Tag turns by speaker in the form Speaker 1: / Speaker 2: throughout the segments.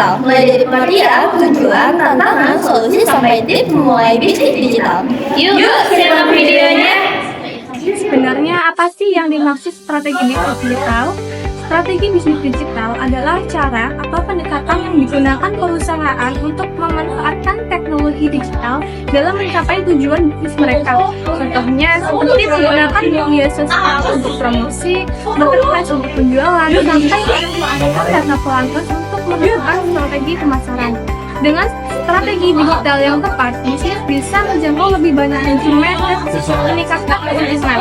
Speaker 1: digital, mulai dari pengertian, tujuan, tantangan, solusi, sampai tips memulai bisnis digital. Yuk, simak videonya!
Speaker 2: Sebenarnya apa sih yang dimaksud strategi bisnis digital? Strategi bisnis digital adalah cara atau pendekatan yang digunakan perusahaan untuk memanfaatkan teknologi digital dalam mencapai tujuan bisnis mereka. Contohnya seperti menggunakan media sosial untuk promosi, marketplace untuk penjualan, sampai menggunakan data pelanggan untuk menentukan strategi pemasaran. Dengan strategi digital yang tepat, bisnis bisa menjangkau lebih banyak konsumen dan meningkatkan keuntungan.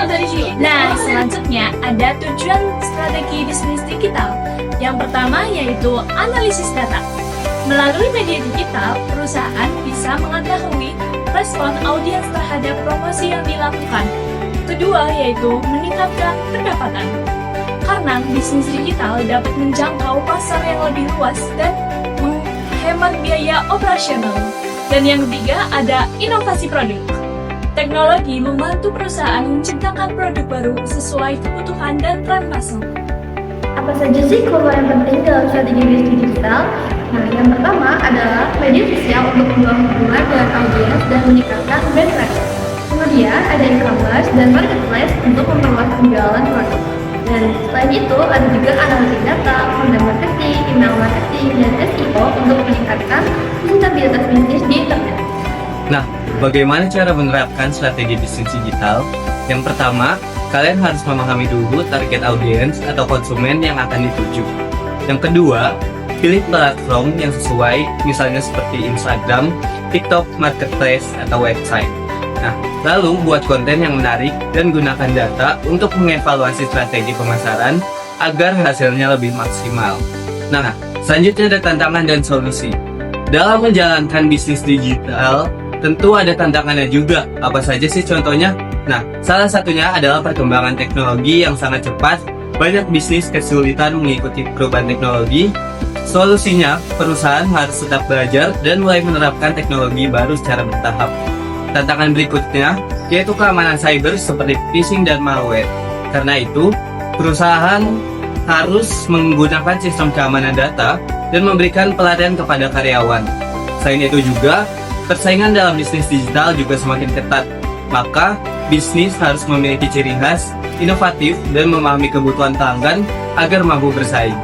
Speaker 3: Nah, selanjutnya ada tujuan strategi bisnis digital. Yang pertama yaitu analisis data. Melalui media digital, perusahaan bisa mengetahui respon audiens terhadap promosi yang dilakukan. Kedua yaitu meningkatkan pendapatan. Karena bisnis digital dapat menjangkau pasar yang lebih luas dan menghemat biaya operasional. Dan yang ketiga ada inovasi produk. Teknologi membantu perusahaan menciptakan produk baru sesuai kebutuhan dan tren pasar.
Speaker 1: Apa saja sih komponen penting dalam strategi bisnis digital? Nah, yang pertama adalah media sosial untuk membangun hubungan dengan audiens dan meningkatkan brand presence. Kemudian ada e-commerce dan marketplace untuk memperluas penjualan produk. Dan selain itu ada juga analisis data, konten marketing, email marketing, dan SEO untuk meningkatkan akuntabilitas bisnis di internet.
Speaker 4: Nah, bagaimana cara menerapkan strategi bisnis digital? Yang pertama, kalian harus memahami dulu target audiens atau konsumen yang akan dituju. Yang kedua, pilih platform yang sesuai, misalnya seperti Instagram, TikTok, Marketplace, atau website. Nah, lalu buat konten yang menarik dan gunakan data untuk mengevaluasi strategi pemasaran agar hasilnya lebih maksimal. Nah, selanjutnya ada tantangan dan solusi. Dalam menjalankan bisnis digital, tentu ada tantangannya juga. Apa saja sih contohnya? Nah, salah satunya adalah perkembangan teknologi yang sangat cepat. Banyak bisnis kesulitan mengikuti perubahan teknologi. Solusinya, perusahaan harus tetap belajar dan mulai menerapkan teknologi baru secara bertahap. Tantangan berikutnya yaitu keamanan cyber seperti phishing dan malware. Karena itu, perusahaan harus menggunakan sistem keamanan data dan memberikan pelatihan kepada karyawan. Selain itu juga, persaingan dalam bisnis digital juga semakin ketat. Maka, bisnis harus memiliki ciri khas, inovatif, dan memahami kebutuhan pelanggan agar mampu bersaing.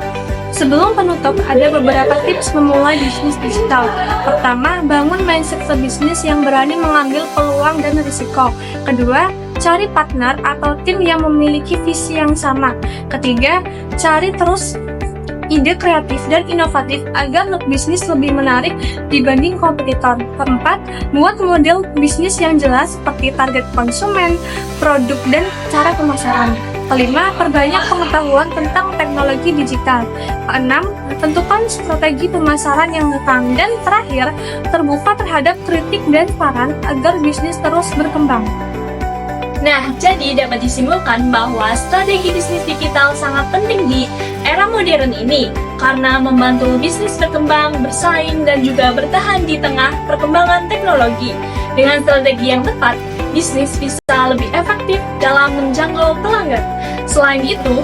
Speaker 2: Sebelum penutup, ada beberapa tips memulai bisnis digital. Pertama, bangun mindset bisnis yang berani mengambil peluang dan risiko. Kedua, cari partner atau tim yang memiliki visi yang sama. Ketiga, cari terus ide kreatif dan inovatif agar bisnis lebih menarik dibanding kompetitor. Keempat, buat model bisnis yang jelas seperti target konsumen, produk, dan cara pemasaran. Kelima, perbanyak pengetahuan tentang teknologi digital. Keenam, tentukan strategi pemasaran yang lekang. Dan terakhir, terbuka terhadap kritik dan saran agar bisnis terus berkembang.
Speaker 3: Nah, jadi dapat disimpulkan bahwa strategi bisnis digital sangat penting di era modern ini karena membantu bisnis berkembang, bersaing, dan juga bertahan di tengah perkembangan teknologi. Dengan strategi yang tepat, bisnis bisa lebih efektif dalam menjangkau pelanggan. Selain itu,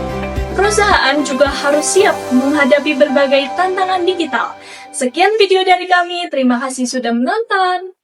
Speaker 3: perusahaan juga harus siap menghadapi berbagai tantangan digital. Sekian video dari kami, terima kasih sudah menonton.